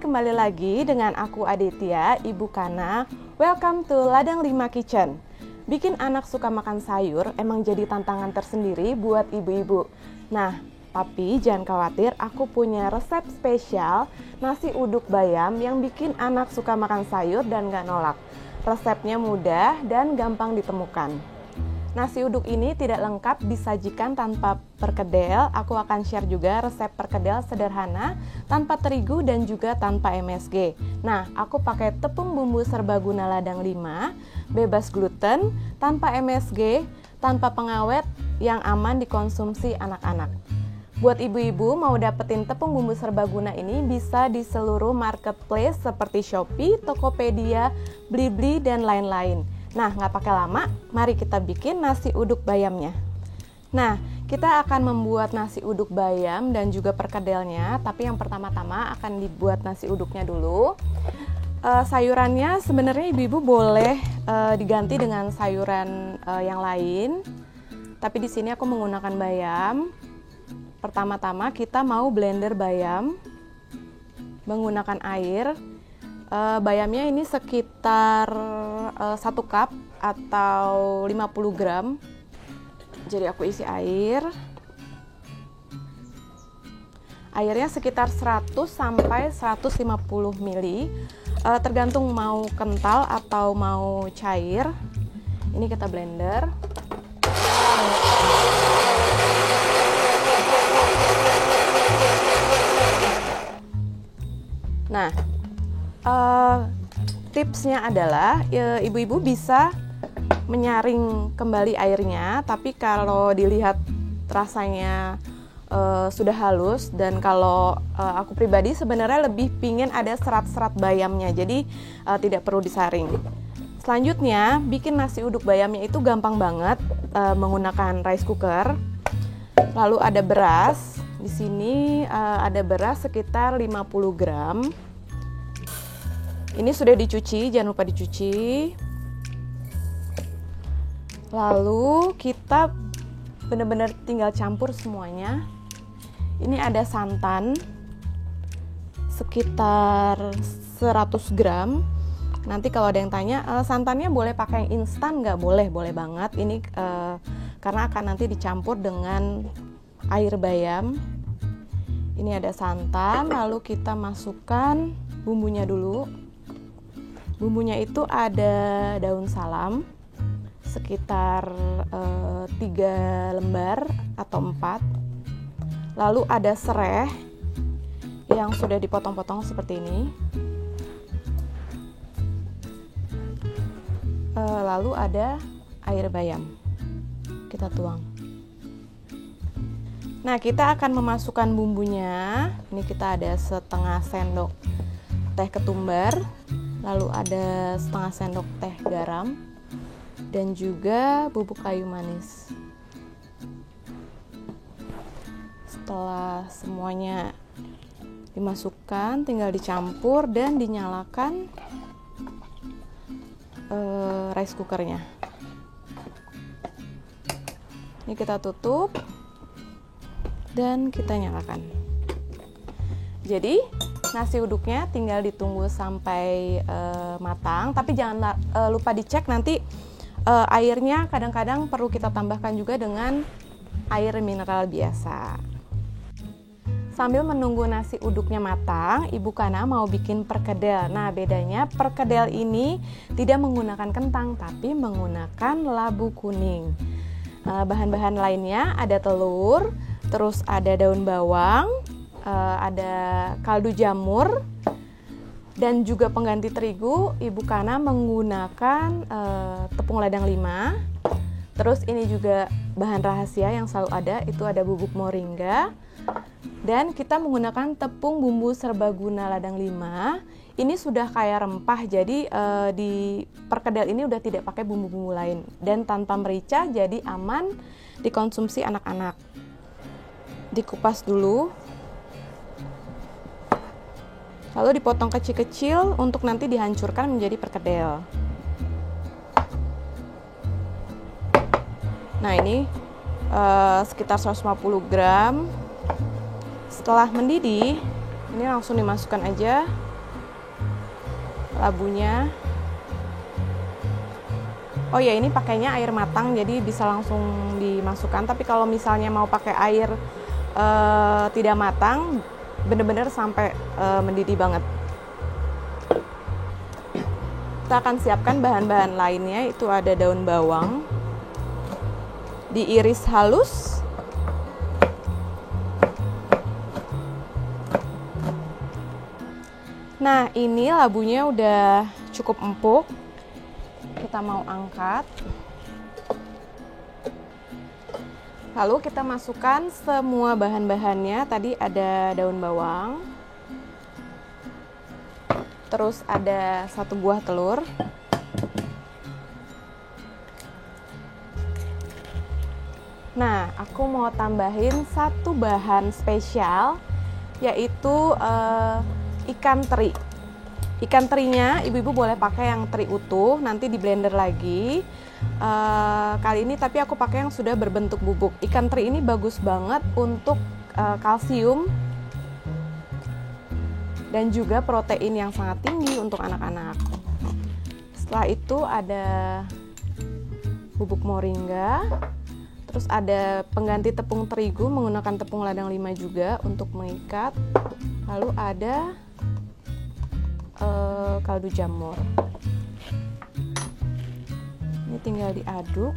kembali lagi dengan aku Aditya, Ibu Kana. Welcome to Ladang 5 Kitchen. Bikin anak suka makan sayur emang jadi tantangan tersendiri buat ibu-ibu. Nah, tapi jangan khawatir, aku punya resep spesial nasi uduk bayam yang bikin anak suka makan sayur dan gak nolak. Resepnya mudah dan gampang ditemukan. Nasi uduk ini tidak lengkap disajikan tanpa perkedel. Aku akan share juga resep perkedel sederhana, tanpa terigu dan juga tanpa MSG. Nah, aku pakai tepung bumbu serbaguna ladang 5, bebas gluten, tanpa MSG, tanpa pengawet, yang aman dikonsumsi anak-anak. Buat ibu-ibu mau dapetin tepung bumbu serbaguna ini bisa di seluruh marketplace seperti Shopee, Tokopedia, Blibli, dan lain-lain. Nah, nggak pakai lama, mari kita bikin nasi uduk bayamnya. Nah, kita akan membuat nasi uduk bayam dan juga perkedelnya, tapi yang pertama-tama akan dibuat nasi uduknya dulu. Sayurannya sebenarnya ibu-ibu boleh diganti dengan sayuran yang lain, tapi di sini aku menggunakan bayam. Pertama-tama kita mau blender bayam menggunakan air. Bayamnya ini sekitar 1 cup atau 50 gram. Jadi aku isi air. Airnya sekitar 100 sampai 150 ml. Tergantung mau kental atau mau cair. Ini kita blender. Nah, tipsnya adalah ibu-ibu bisa menyaring kembali airnya, tapi kalau dilihat rasanya sudah halus, dan kalau aku pribadi sebenarnya lebih pingin ada serat-serat bayamnya, jadi tidak perlu disaring. Selanjutnya, bikin nasi uduk bayamnya itu gampang banget menggunakan rice cooker. Lalu ada beras. Di sini ada beras sekitar 50 gram. Ini sudah dicuci, jangan lupa dicuci. Lalu kita benar-benar tinggal campur semuanya. Ini ada santan sekitar 100 gram. Nanti kalau ada yang tanya, santannya boleh pakai yang instan nggak? Boleh banget. Ini karena akan nanti dicampur dengan air bayam. Ini ada santan, lalu kita masukkan bumbunya dulu. Bumbunya itu ada daun salam sekitar 3 lembar atau 4. Lalu ada sereh yang sudah dipotong-potong seperti ini. Lalu ada air bayam. Kita tuang. Nah, kita akan memasukkan bumbunya. Ini kita ada setengah sendok teh ketumbar, lalu ada setengah sendok teh garam, dan juga bubuk kayu manis. Setelah semuanya dimasukkan, tinggal dicampur dan dinyalakan rice cookernya. Ini kita tutup dan kita nyalakan. Jadi nasi uduknya tinggal ditunggu sampai matang, tapi jangan lupa dicek nanti airnya. Kadang-kadang perlu kita tambahkan juga dengan air mineral biasa. Sambil menunggu nasi uduknya matang, Ibu Kana mau bikin perkedel. Nah, bedanya perkedel ini tidak menggunakan kentang, tapi menggunakan labu kuning. Bahan-bahan lainnya ada telur, terus ada daun bawang, ada kaldu jamur, dan juga pengganti terigu. Ibu Kana menggunakan tepung ladang 5. Terus ini juga bahan rahasia yang selalu ada, itu ada bubuk moringa. Dan kita menggunakan tepung bumbu serbaguna ladang 5. Ini sudah kaya rempah, jadi di perkedel ini udah tidak pakai bumbu-bumbu lain. Dan tanpa merica, jadi aman dikonsumsi anak-anak. Dikupas dulu. Lalu dipotong kecil-kecil untuk nanti dihancurkan menjadi perkedel. Nah, ini sekitar 150 gram. Setelah mendidih, ini langsung dimasukkan aja labunya. Oh ya, ini pakainya air matang jadi bisa langsung dimasukkan, tapi kalau misalnya mau pakai air tidak matang, bener-bener sampai mendidih banget. Kita akan siapkan bahan-bahan lainnya, itu ada daun bawang diiris halus, nah ini labunya udah cukup empuk, kita mau angkat. Lalu kita masukkan semua bahan-bahannya. Tadi ada daun bawang, terus ada 1 buah telur, nah aku mau tambahin 1 bahan spesial, yaitu ikan teri. Ikan terinya ibu-ibu boleh pakai yang teri utuh, nanti di blender lagi. Kali ini tapi aku pakai yang sudah berbentuk bubuk. Ikan teri ini bagus banget untuk kalsium dan juga protein yang sangat tinggi untuk anak-anak. Setelah itu ada bubuk moringa, terus ada pengganti tepung terigu menggunakan tepung ladang 5 juga untuk mengikat. Lalu ada kaldu jamur. Ini tinggal diaduk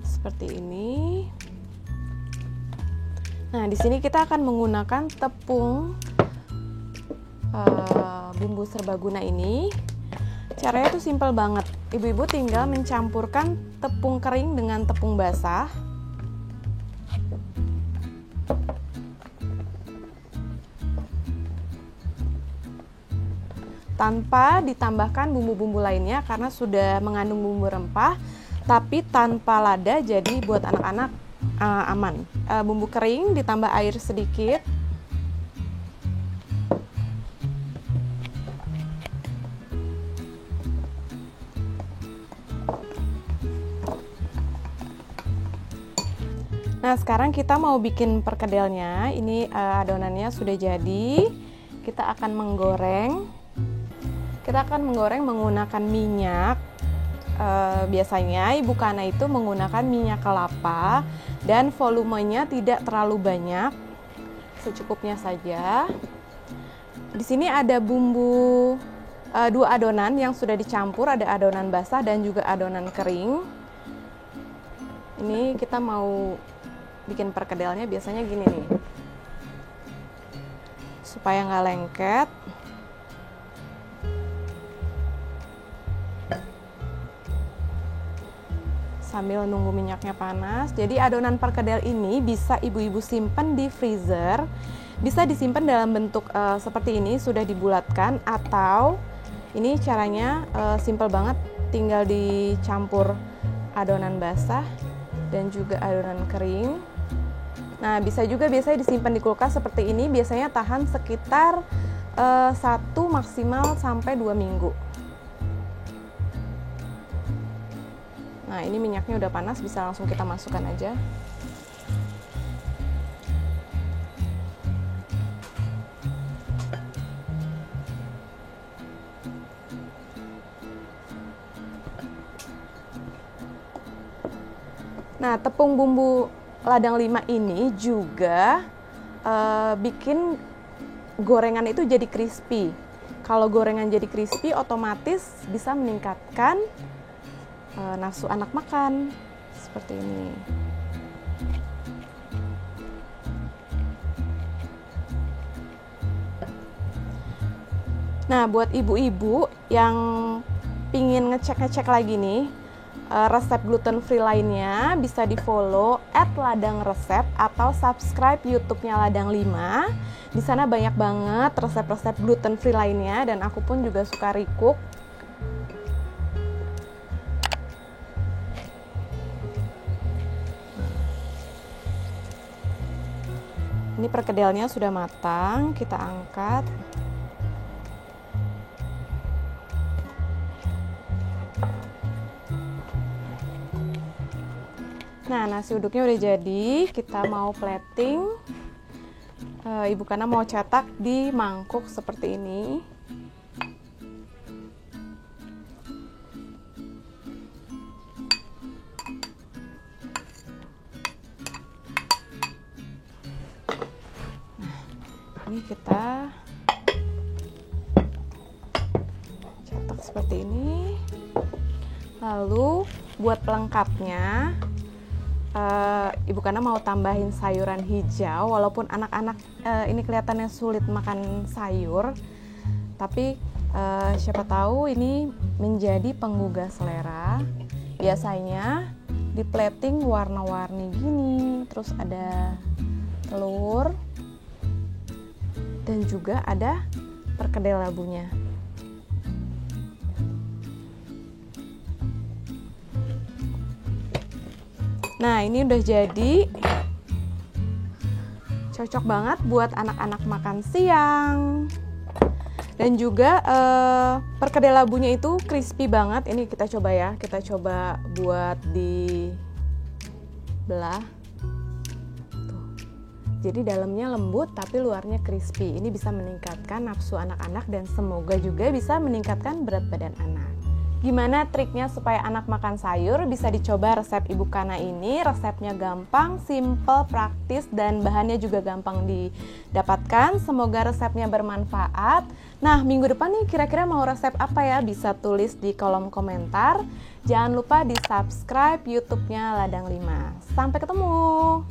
seperti ini. Nah, di sini kita akan menggunakan tepung bumbu serbaguna ini. Caranya tuh simpel banget. Ibu-ibu tinggal mencampurkan tepung kering dengan tepung basah. Tanpa ditambahkan bumbu-bumbu lainnya karena sudah mengandung bumbu rempah, tapi tanpa lada, jadi buat anak-anak aman. Bumbu kering ditambah air sedikit. Nah, sekarang kita mau bikin perkedelnya. Ini adonannya sudah jadi. Kita akan menggoreng. Kita akan menggoreng menggunakan minyak. Biasanya Ibu Kana itu menggunakan minyak kelapa dan volumenya tidak terlalu banyak, secukupnya saja. Di sini ada bumbu 2 adonan yang sudah dicampur, ada adonan basah dan juga adonan kering. Ini kita mau bikin perkedelnya biasanya gini nih, supaya nggak lengket. Sambil nunggu minyaknya panas. Jadi adonan perkedel ini bisa ibu-ibu simpan di freezer, bisa disimpan dalam bentuk seperti ini, sudah dibulatkan, atau ini caranya simple banget, tinggal dicampur adonan basah dan juga adonan kering. Nah, bisa juga biasanya disimpan di kulkas seperti ini, biasanya tahan sekitar 1 maksimal sampai 2 minggu. Nah, ini minyaknya udah panas, bisa langsung kita masukkan aja. Nah, tepung bumbu ladang 5 ini juga bikin gorengan itu jadi crispy. Kalau gorengan jadi crispy, otomatis bisa meningkatkan nafsu anak makan, seperti ini. Nah, buat ibu-ibu yang pingin ngecek-ngecek lagi nih resep gluten free lainnya, bisa di follow @ladangresep atau subscribe YouTube-nya Ladang 5. Di sana banyak banget resep-resep gluten free lainnya, dan aku pun juga suka recook. Ini perkedelnya sudah matang, kita angkat. Nah, nasi uduknya udah jadi, kita mau plating. Ibu Kana mau cetak di mangkuk seperti ini. Nah, ini kita cetak seperti ini. Lalu buat pelengkapnya, Ibu Kana mau tambahin sayuran hijau. Walaupun anak-anak ini kelihatannya sulit makan sayur, tapi siapa tahu ini menjadi penggugah selera. Biasanya di plating warna-warni gini, terus ada telur dan juga ada perkedel labunya. Nah, ini udah jadi. Cocok banget buat anak-anak makan siang. Dan juga perkedel labunya itu crispy banget. Ini kita coba ya. Kita coba buat dibelah. Tuh. Jadi dalamnya lembut tapi luarnya crispy. Ini bisa meningkatkan nafsu anak-anak dan semoga juga bisa meningkatkan berat badan anak. Gimana triknya supaya anak makan sayur? Bisa dicoba resep Ibu Kana ini. Resepnya gampang, simple, praktis, dan bahannya juga gampang didapatkan. Semoga resepnya bermanfaat. Nah, minggu depan nih kira-kira mau resep apa ya? Bisa tulis di kolom komentar. Jangan lupa di subscribe YouTube-nya Ladang 5. Sampai ketemu!